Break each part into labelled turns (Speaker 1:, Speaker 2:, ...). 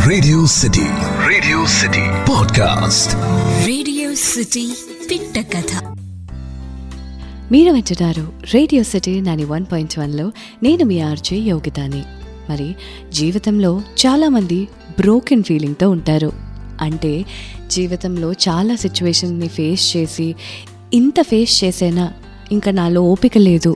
Speaker 1: Radio City podcast.
Speaker 2: Radio city పిట్ట కథ.
Speaker 3: మీరు వింటున్నారు రేడియో సిటీ 91.1లో. నేను మీ ఆర్జే యోగితాని. మరి జీవితంలో చాలామంది బ్రోకెన్ ఫీలింగ్తో ఉంటారు. అంటే జీవితంలో చాలా సిచ్యువేషన్ని ఫేస్ చేసి ఇంత ఫేస్ చేసేనా ఇంకా నాలో ఓపిక లేదు,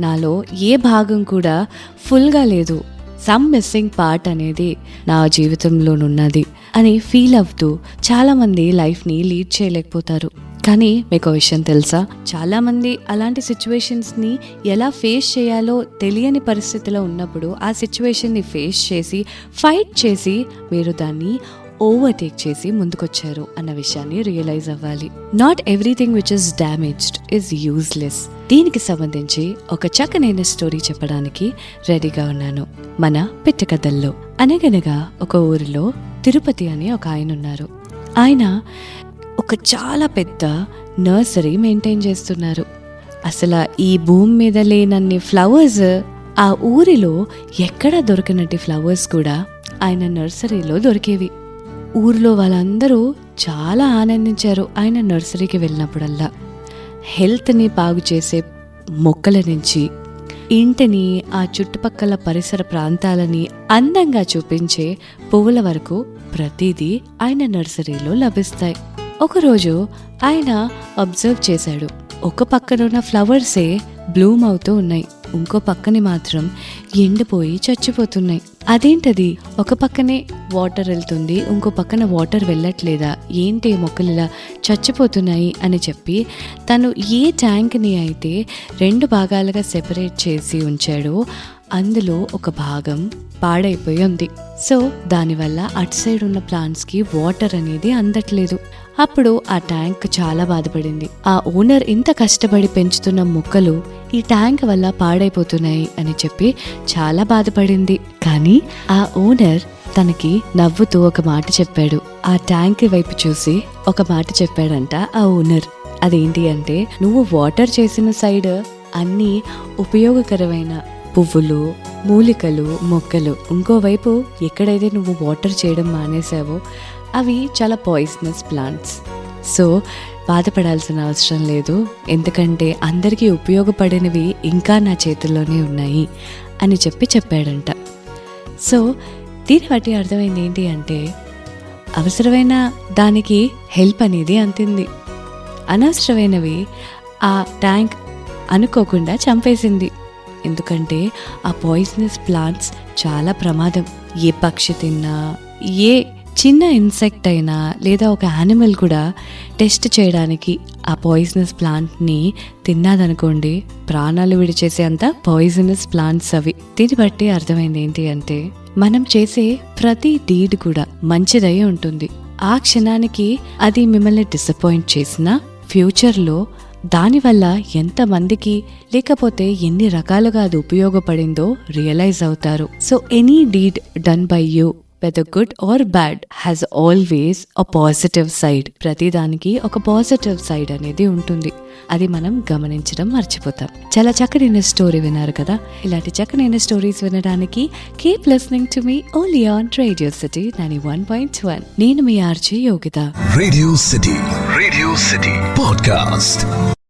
Speaker 3: నాలో ఏ భాగం కూడా ఫుల్గా లేదు, సమ్ మిస్సింగ్ పార్ట్ అనేది నా జీవితంలోనున్నది అని ఫీల్ అవుతూ చాలామంది లైఫ్ని లీడ్ చేయలేకపోతారు. కానీ మీకు విషయం తెలుసా, చాలామంది అలాంటి సిచ్యువేషన్స్ని ఎలా ఫేస్ చేయాలో తెలియని పరిస్థితిలో ఉన్నప్పుడు ఆ సిచ్యువేషన్ని ఫేస్ చేసి ఫైట్ చేసి మీరు దాన్ని ఓవర్టేక్ చేసి ముందుకొచ్చారు అన్న విషయాన్ని రియలైజ్ అవ్వాలి. Not everything which is damaged is useless. దీనికి సంబంధించి ఒక చక్కనైన స్టోరీ చెప్పడానికి రెడీగా ఉన్నాను. మన పిట్ట కథల్లో. అనగనగా ఒక ఊరిలో తిరుపతి అని ఒక ఆయన ఉన్నారు. ఆయన ఒక చాలా పెద్ద నర్సరీ మెయింటైన్ చేస్తున్నారు. అసలు ఈ భూమి మీద లేనన్ని ఫ్లవర్స్, ఆ ఊరిలో ఎక్కడ దొరకనట్టి ఫ్లవర్స్ కూడా ఆయన నర్సరీలో దొరికేవి. ఊరిలో వాళ్ళందరూ చాలా ఆనందించారు ఆయన నర్సరీకి వెళ్ళినప్పుడల్లా. హెల్త్ని బాగు చేసే మొక్కల నుంచి ఇంటిని, ఆ చుట్టుపక్కల పరిసర ప్రాంతాలని అందంగా చూపించే పువ్వుల వరకు ప్రతిదీ ఆయన నర్సరీలో లభిస్తాయి. ఒకరోజు ఆయన అబ్జర్వ్ చేశాడు, ఒక పక్కనున్న ఫ్లవర్సే బ్లూమ్ అవుతూ ఉన్నాయి, ఇంకో పక్కని మాత్రం ఎండిపోయి చచ్చిపోతున్నాయి. అదేంటది, ఒక పక్కనే వాటర్ వెళ్తుంది, ఇంకో పక్కన వాటర్ వెళ్ళట్లేదా, ఏంటి మొక్కలు ఇలా చచ్చిపోతున్నాయి అని చెప్పి తను ఏ ట్యాంక్ని అయితే 2 భాగాలుగా సెపరేట్ చేసి ఉంచాడో అందులో ఒక భాగం పాడైపోయి ఉంది. సో దానివల్ల అటు సైడ్ ఉన్న ప్లాంట్స్కి వాటర్ అనేది అందట్లేదు. అప్పుడు ఆ ట్యాంక్ చాలా బాధపడింది. ఆ ఓనర్ ఇంత కష్టపడి పెంచుతున్న మొక్కలు ఈ ట్యాంక్ వల్ల పాడైపోతున్నాయి అని చెప్పి చాలా బాధపడింది. కానీ ఆ ఓనర్ తనకి నవ్వుతూ ఒక మాట చెప్పాడు. ఆ ట్యాంక్ వైపు చూసి ఒక మాట చెప్పాడంట ఆ ఓనర్. అదేంటి అంటే, నువ్వు వాటర్ చేసిన సైడ్ అన్ని ఉపయోగకరమైన పువ్వులు, మూలికలు, మొక్కలు, ఇంకోవైపు ఎక్కడైతే నువ్వు వాటర్ చేయడం మానేసావో అవి చాలా పాయిజనస్ ప్లాంట్స్. సో బాధపడాల్సిన అవసరం లేదు, ఎందుకంటే అందరికీ ఉపయోగపడినవి ఇంకా నా చేతుల్లోనే ఉన్నాయి అని చెప్పాడంట. సో దీన్ని బట్టి అర్థమైంది ఏంటి అంటే, అవసరమైన దానికి హెల్ప్ అనేది అందింది, అనవసరమైనవి ఆ ట్యాంక్ అనుకోకుండా చంపేసింది. ఎందుకంటే ఆ పాయిజనస్ ప్లాంట్స్ చాలా ప్రమాదం. ఏ పక్షి తిన్నా, ఏ చిన్న ఇన్సెక్ట్ అయినా లేదా ఒక యానిమల్ కూడా టెస్ట్ చేయడానికి ఆ పాయిజనస్ ప్లాంట్ని తిన్నాదనుకోండి, ప్రాణాలు విడిచేసే అంత పాయిజనస్ ప్లాంట్స్ అవి. దీన్ని బట్టి అర్థమైంది ఏంటి అంటే, మనం చేసే ప్రతి డీడ్ కూడా మంచిదై ఉంటుంది. ఆ క్షణానికి అది మిమ్మల్ని డిసప్పాయింట్ చేసినా ఫ్యూచర్లో దానివల్ల ఎంతమందికి లేకపోతే ఎన్ని రకాలుగా అది ఉపయోగపడిందో రియలైజ్ అవుతారు. So any deed done by you, whether good or bad, has always a positive side. ప్రతిదానికి ఒక పాజిటివ్ సైడ్ అనేది ఉంటుంది. అది మనం గమనించడం మర్చిపోతాం. చాలా చక్కనైన స్టోరీ విన్నారు కదా. ఇలాంటి చక్కనైన స్టోరీస్ వినడానికి keep listening to me only on Radio City 91.1. నేను మీ RJ Yogita.
Speaker 1: Radio City podcast.